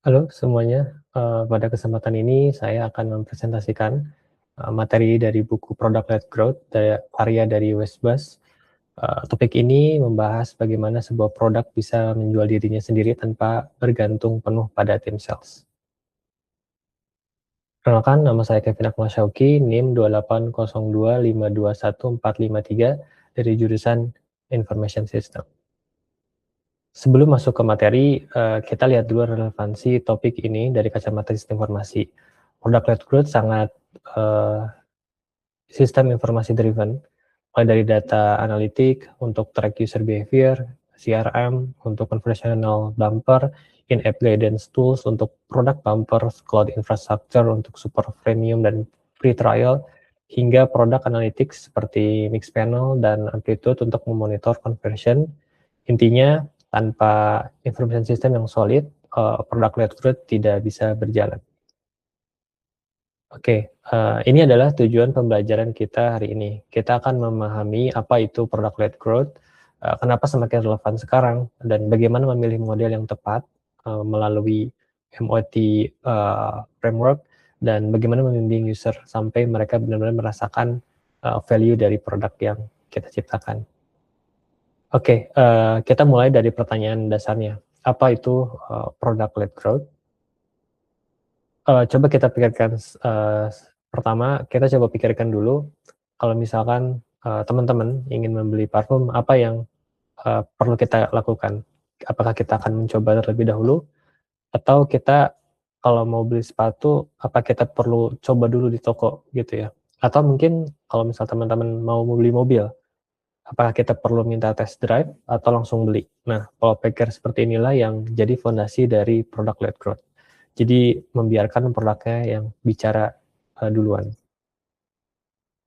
Halo semuanya, pada kesempatan ini saya akan mempresentasikan, materi dari buku Product-Led Growth karya dari Wes Bos. Topik ini membahas bagaimana sebuah produk bisa menjual dirinya sendiri tanpa bergantung penuh pada tim sales. Perkenalkan, nama saya Kevin Akmal Syauqi, NIM 28025214453 dari jurusan Information System. Sebelum masuk ke materi, kita lihat dulu relevansi topik ini dari kacamata sistem informasi. Product-led growth sangat sistem informasi driven, mulai dari data analitik untuk track user behavior, CRM untuk conversational bumper, in-app guidance tools untuk product bumper, cloud infrastructure untuk super premium dan free trial, hingga product analytics seperti Mixpanel dan Amplitude untuk memonitor conversion. Intinya, tanpa information system yang solid, product-led growth tidak bisa berjalan. Oke, ini adalah tujuan pembelajaran kita hari ini. Kita akan memahami apa itu product-led growth, kenapa semakin relevan sekarang, dan bagaimana memilih model yang tepat melalui MOT framework, dan bagaimana membimbing user sampai mereka benar-benar merasakan value dari produk yang kita ciptakan. Oke, kita mulai dari pertanyaan dasarnya. Apa itu product-led growth? Coba kita pikirkan, pertama kita coba pikirkan dulu, kalau misalkan, teman-teman ingin membeli parfum, apa yang, perlu kita lakukan? Apakah kita akan mencoba terlebih dahulu, atau kita kalau mau beli sepatu, apa kita perlu coba dulu di toko, gitu ya? Atau mungkin kalau misal teman-teman mau beli mobil, apakah kita perlu minta test drive atau langsung beli? Nah, pola pikir seperti inilah yang jadi fondasi dari product-led growth. Jadi membiarkan produknya yang bicara duluan.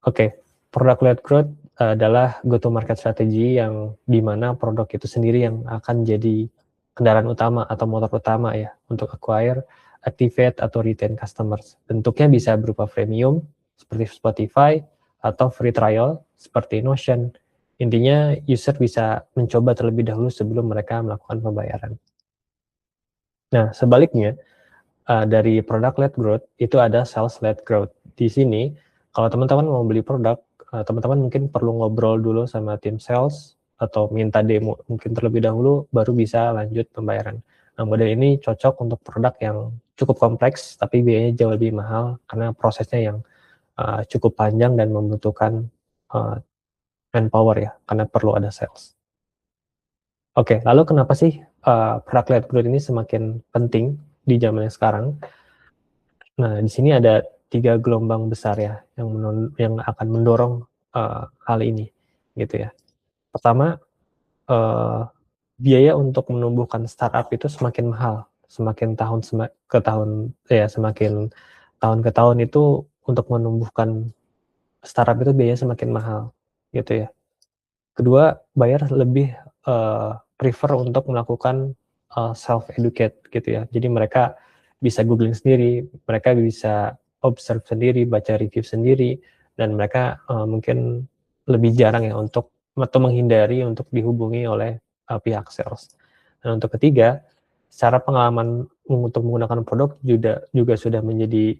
Oke, product-led growth adalah go-to-market strategy yang di mana produk itu sendiri yang akan jadi kendaraan utama atau motor utama ya untuk acquire, activate, atau retain customers. Bentuknya bisa berupa freemium seperti Spotify atau free trial seperti Notion. Intinya user bisa mencoba terlebih dahulu sebelum mereka melakukan pembayaran. Nah, sebaliknya, dari product-led growth itu ada sales-led growth. Di sini, kalau teman-teman mau beli produk, teman-teman mungkin perlu ngobrol dulu sama tim sales atau minta demo mungkin terlebih dahulu, baru bisa lanjut pembayaran. Nah, model ini cocok untuk produk yang cukup kompleks, tapi biayanya jauh lebih mahal karena prosesnya yang cukup panjang dan membutuhkan manpower ya, karena perlu ada sales. Oke, lalu kenapa sih product-led growth ini semakin penting di zaman yang sekarang? Nah, di sini ada 3 gelombang besar ya, yang akan mendorong hal ini, gitu ya. Pertama, eee, biaya untuk menumbuhkan startup itu semakin mahal, semakin tahun ke tahun ya, semakin tahun ke tahun itu untuk menumbuhkan startup itu biayanya semakin mahal, gitu ya. Kedua, buyer lebih prefer untuk melakukan self educate gitu ya. Jadi mereka bisa googling sendiri, mereka bisa observe sendiri, baca review sendiri, dan mereka mungkin lebih jarang ya untuk atau menghindari untuk dihubungi oleh pihak sales. Dan untuk ketiga, secara pengalaman untuk menggunakan produk juga sudah menjadi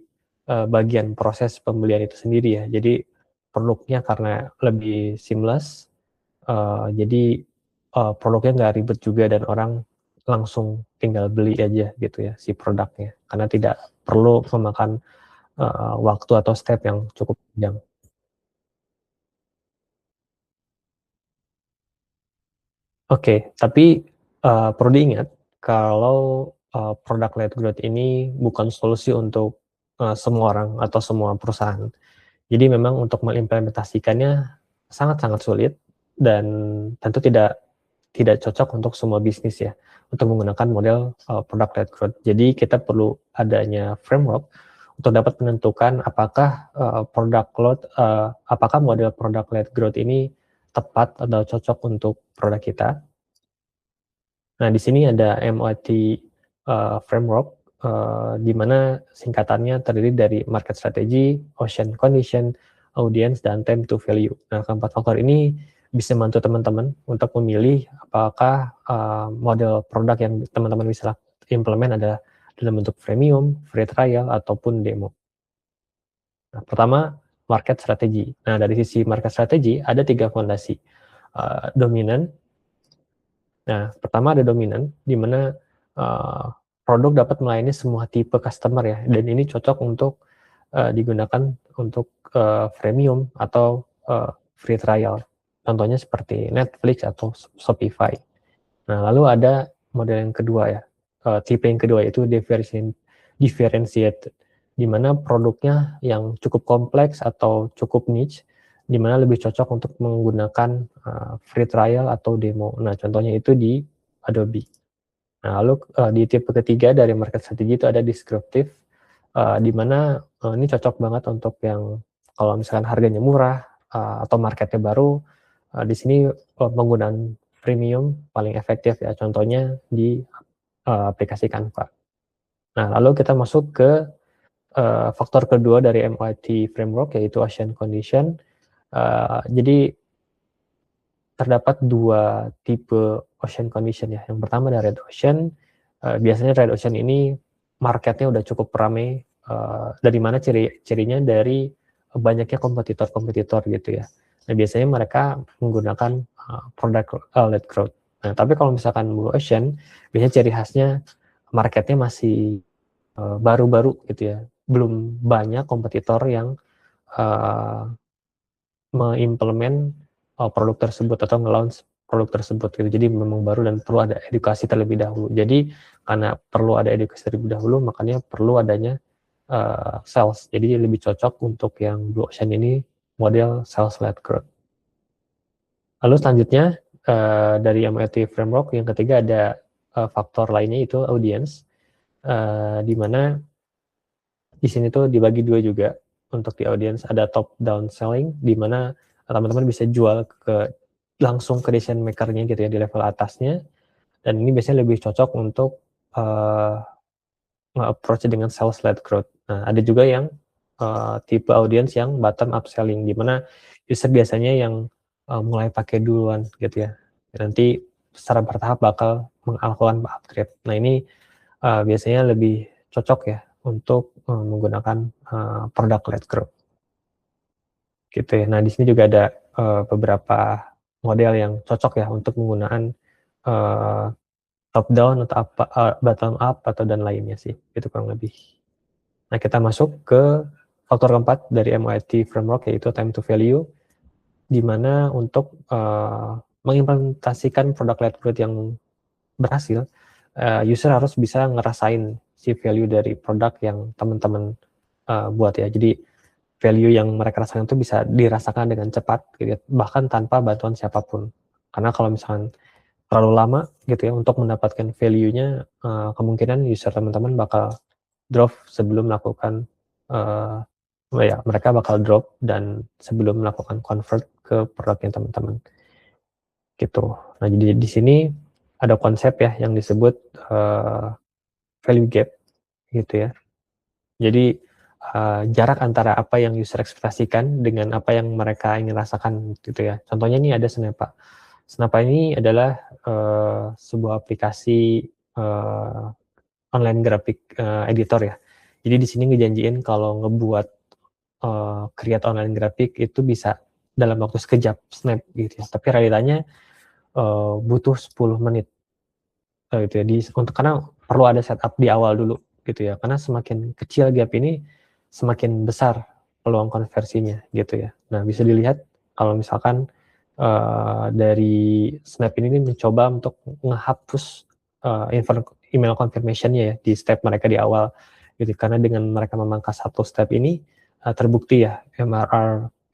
bagian proses pembelian itu sendiri ya. Jadi produknya karena lebih seamless, jadi produknya nggak ribet juga dan orang langsung tinggal beli aja gitu ya si produknya, karena tidak perlu memakan waktu atau step yang cukup panjang. Oke, tapi perlu diingat kalau product-led growth ini bukan solusi untuk semua orang atau semua perusahaan. Jadi memang untuk mengimplementasikannya sangat-sangat sulit dan tentu tidak cocok untuk semua bisnis ya, untuk menggunakan model product-led growth. Jadi kita perlu adanya framework untuk dapat menentukan apakah apakah model product-led growth ini tepat atau cocok untuk produk kita. Nah, di sini ada MOT framework, di mana singkatannya terdiri dari market strategy, ocean condition, audience, dan time to value. Nah, keempat faktor ini bisa membantu teman-teman untuk memilih apakah model produk yang teman-teman bisa implement adalah dalam bentuk freemium, free trial, ataupun demo. Nah, pertama, market strategi. Nah, dari sisi market strategi ada 3 fondasi. Dominan. Nah, pertama ada dominan, di mana produk dapat melayani semua tipe customer ya, dan ini cocok untuk digunakan untuk freemium atau free trial. Contohnya seperti Netflix atau Shopify. Nah, lalu ada model yang kedua ya, tipe yang kedua yaitu differentiated, di mana produknya yang cukup kompleks atau cukup niche, di mana lebih cocok untuk menggunakan free trial atau demo. Nah, contohnya itu di Adobe. Nah, lalu di tipe ketiga dari market strategy itu ada descriptive, di mana ini cocok banget untuk yang kalau misalkan harganya murah atau marketnya baru, di sini penggunaan premium paling efektif ya, contohnya di aplikasi Canva. Nah, lalu kita masuk ke faktor kedua dari MIT Framework, yaitu Ocean Condition. Jadi terdapat 2 tipe ocean condition ya. Yang pertama ada red ocean. Biasanya red ocean ini marketnya udah cukup ramai. Dari mana cirinya? Dari banyaknya kompetitor-kompetitor gitu ya. Nah, biasanya mereka menggunakan produk led growth. Nah, tapi kalau misalkan blue ocean, biasanya ciri khasnya marketnya masih baru-baru gitu ya. Belum banyak kompetitor yang mengimplement produk tersebut atau nge-launch produk tersebut gitu. Jadi memang baru dan perlu ada edukasi terlebih dahulu. Jadi karena perlu ada edukasi terlebih dahulu, makanya perlu adanya sales. Jadi lebih cocok untuk yang Blue Ocean ini model sales-led growth. Lalu selanjutnya dari MIT Framework yang ketiga ada faktor lainnya itu audience, di mana di sini tuh dibagi 2 juga. Untuk di audience ada top down selling, di mana teman-teman bisa jual langsung ke decision maker-nya gitu ya, di level atasnya, dan ini biasanya lebih cocok untuk nge-approach dengan sales led growth. Nah, ada juga yang tipe audience yang bottom up selling, di mana user biasanya yang mulai pakai duluan gitu ya. Nanti secara bertahap bakal melakukan upgrade. Nah, ini biasanya lebih cocok ya untuk menggunakan produk led growth gitu ya. Nah, di sini juga ada beberapa model yang cocok ya untuk menggunakan top down atau bottom up atau dan lainnya sih, itu kurang lebih. Nah, kita masuk ke faktor keempat dari MIT Framework, yaitu time to value, di mana untuk mengimplementasikan produk led growth yang berhasil, user harus bisa ngerasain si value dari produk yang teman-teman buat ya. Jadi value yang mereka rasakan itu bisa dirasakan dengan cepat, gitu ya, bahkan tanpa bantuan siapapun. Karena kalau misalkan terlalu lama gitu ya untuk mendapatkan value-nya, kemungkinan user teman-teman bakal drop sebelum melakukan mereka bakal drop dan sebelum melakukan convert ke produknya teman-teman gitu. Nah, jadi di sini ada konsep ya yang disebut value gap gitu ya. Jadi jarak antara apa yang user ekspektasikan dengan apa yang mereka ingin rasakan gitu ya. Contohnya ini ada Snappa. Snappa ini adalah sebuah aplikasi online graphic editor ya. Jadi di sini ngejanjiin kalau ngebuat create online graphic itu bisa dalam waktu sekejap, snap gitu ya. Tapi realitanya butuh 10 menit gitu ya. Karena perlu ada setup di awal dulu gitu ya. Karena semakin kecil gap ini, semakin besar peluang konversinya gitu ya. Nah, bisa dilihat kalau misalkan dari Snap ini mencoba untuk menghapus email confirmation-nya ya di step mereka di awal gitu. Karena dengan mereka memangkas satu step ini terbukti ya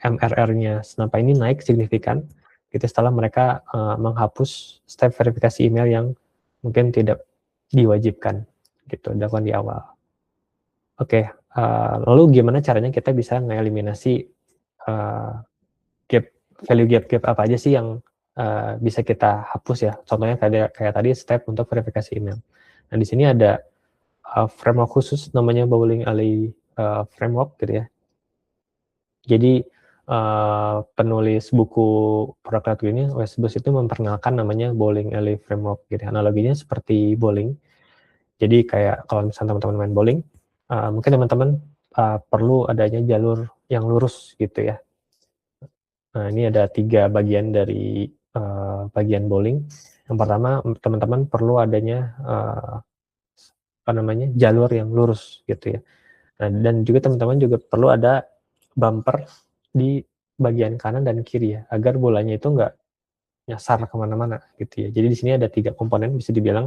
MRR-nya Snap ini naik signifikan gitu setelah mereka menghapus step verifikasi email yang mungkin tidak diwajibkan gitu dilakukan di awal. Oke, lalu gimana caranya kita bisa mengeliminasi gap value gap apa aja sih yang bisa kita hapus ya? Contohnya kayak tadi step untuk verifikasi email. Nah, di sini ada framework khusus namanya Bowling Alley Framework gitu ya. Jadi penulis buku produk ini, Wes Bos itu memperkenalkan namanya Bowling Alley Framework gitu. Analoginya seperti bowling. Jadi kayak kalau misalnya teman-teman main bowling, mungkin teman-teman perlu adanya jalur yang lurus gitu ya. Nah, ini ada 3 bagian dari bagian bowling. Yang pertama, teman-teman perlu adanya jalur yang lurus gitu ya. Nah, dan juga teman-teman juga perlu ada bumper di bagian kanan dan kiri ya, agar bolanya itu nggak nyasar kemana-mana gitu ya. Jadi di sini ada 3 komponen bisa dibilang,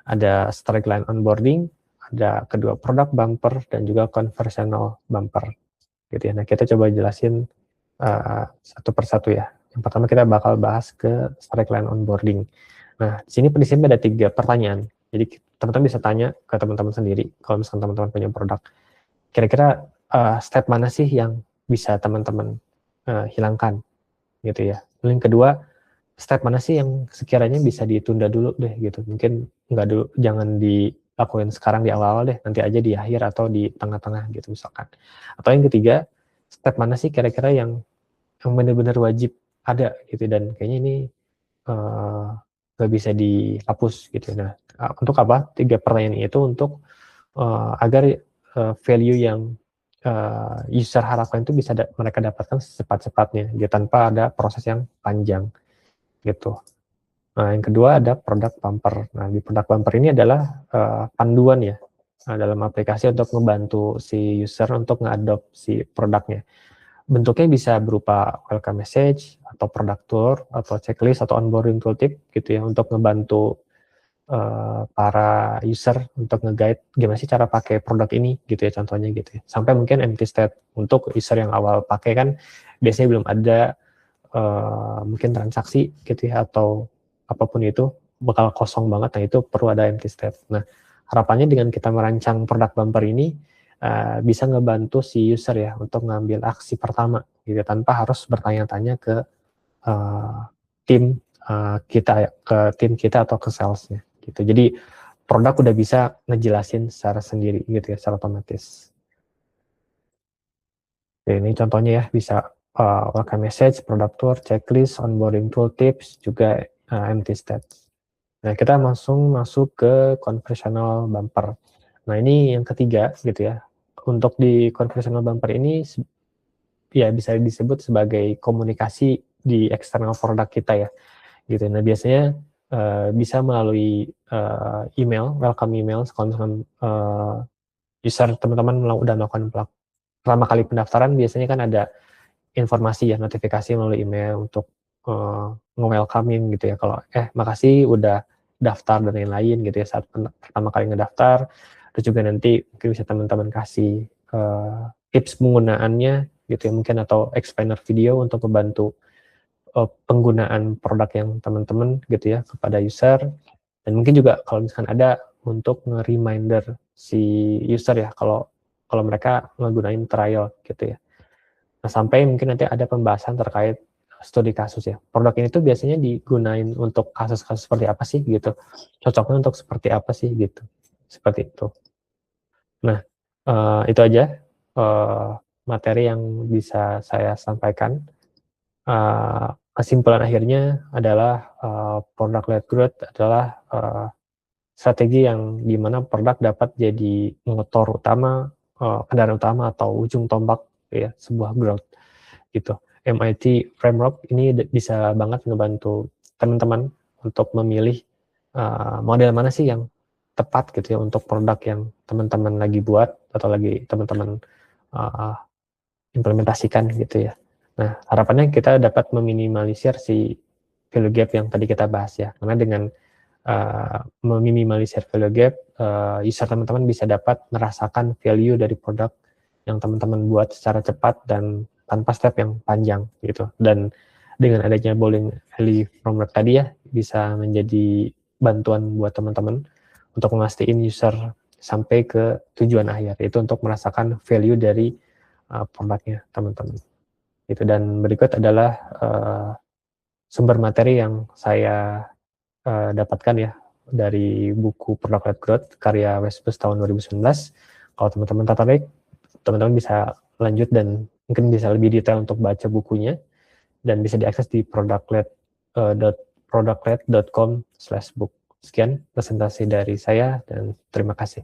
ada straight line onboarding, ada kedua product bumper, dan juga conversational bumper gitu ya. Nah, kita coba jelasin satu persatu ya. Yang pertama kita bakal bahas ke straight line onboarding. Nah, di sini ada 3 pertanyaan. Jadi teman-teman bisa tanya ke teman-teman sendiri, kalau misalnya teman-teman punya produk, kira-kira step mana sih yang bisa teman-teman hilangkan gitu ya. Lalu yang kedua, step mana sih yang sekiranya bisa ditunda dulu deh gitu. Mungkin nggak dulu, jangan dilakuin sekarang di awal-awal deh, nanti aja di akhir atau di tengah-tengah gitu misalkan. Atau yang ketiga, step mana sih kira-kira yang benar-benar wajib ada gitu, dan kayaknya ini nggak bisa dihapus gitu. Nah, untuk apa? 3 pertanyaan itu untuk agar value yang user harapkan itu bisa mereka dapatkan secepat-cepatnya gitu, tanpa ada proses yang panjang gitu. Nah, yang kedua ada product bumper. Nah, di product bumper ini adalah panduan ya dalam aplikasi untuk membantu si user untuk nge-adopt si produknya. Bentuknya bisa berupa welcome message, atau product tour, atau checklist, atau onboarding tooltip gitu ya, untuk ngebantu para user untuk nge-guide gimana sih cara pakai produk ini gitu ya, contohnya gitu ya. Sampai mungkin empty state untuk user yang awal pakai kan biasanya belum ada mungkin transaksi gitu ya, atau apapun itu bakal kosong banget. Nah, itu perlu ada empty state. Nah, harapannya dengan kita merancang produk bumper ini bisa ngebantu si user ya untuk ngambil aksi pertama gitu, tanpa harus bertanya-tanya ke tim tim kita atau ke salesnya gitu. Jadi produk udah bisa ngejelasin secara sendiri gitu ya, secara otomatis. Oke, ini contohnya ya, bisa welcome message, product tour, checklist, onboarding tool tips, juga empty stats. Nah, kita langsung masuk ke conversational bumper. Nah, ini yang ketiga gitu ya. Untuk di conversational bumper ini ya bisa disebut sebagai komunikasi di eksternal produk kita ya gitu. Nah, biasanya bisa melalui email, welcome email. Kalau misalkan user teman-teman udah melakukan pertama kali pendaftaran, biasanya kan ada informasi ya, notifikasi melalui email untuk nge-welcoming gitu ya, kalau makasih udah daftar dan lain-lain gitu ya, saat pertama kali ngedaftar. Terus juga nanti mungkin bisa teman-teman kasih tips penggunaannya gitu ya, mungkin, atau explainer video untuk membantu penggunaan produk yang teman-teman gitu ya kepada user. Dan mungkin juga kalau misalkan ada untuk nge-reminder si user ya, kalau mereka ngegunain trial gitu ya. Nah, sampai mungkin nanti ada pembahasan terkait studi kasus ya. Produk ini tuh biasanya digunain untuk kasus-kasus seperti apa sih gitu. Cocoknya untuk seperti apa sih gitu. Seperti itu. Nah, itu aja materi yang bisa saya sampaikan. Kesimpulan akhirnya adalah product led growth adalah strategi yang dimana produk dapat jadi motor utama, kendaraan utama atau ujung tombak ya sebuah growth gitu. MIT framework ini bisa banget ngebantu teman-teman untuk memilih model mana sih yang tepat gitu ya untuk produk yang teman-teman lagi buat atau lagi teman-teman implementasikan gitu ya. Nah, harapannya kita dapat meminimalisir si value gap yang tadi kita bahas ya, karena dengan meminimalisir value gap, user teman-teman bisa dapat merasakan value dari produk yang teman-teman buat secara cepat dan tanpa step yang panjang gitu. Dan dengan adanya bowling alley framework tadi ya, bisa menjadi bantuan buat teman-teman untuk memastikan user sampai ke tujuan akhir, yaitu untuk merasakan value dari produknya teman-teman. Itu. Dan berikut adalah sumber materi yang saya dapatkan ya dari buku Product Led Growth karya Westbus tahun 2019. Kalau teman-teman tertarik, teman-teman bisa lanjut dan mungkin bisa lebih detail untuk baca bukunya, dan bisa diakses di productled.com/book. Sekian presentasi dari saya dan terima kasih.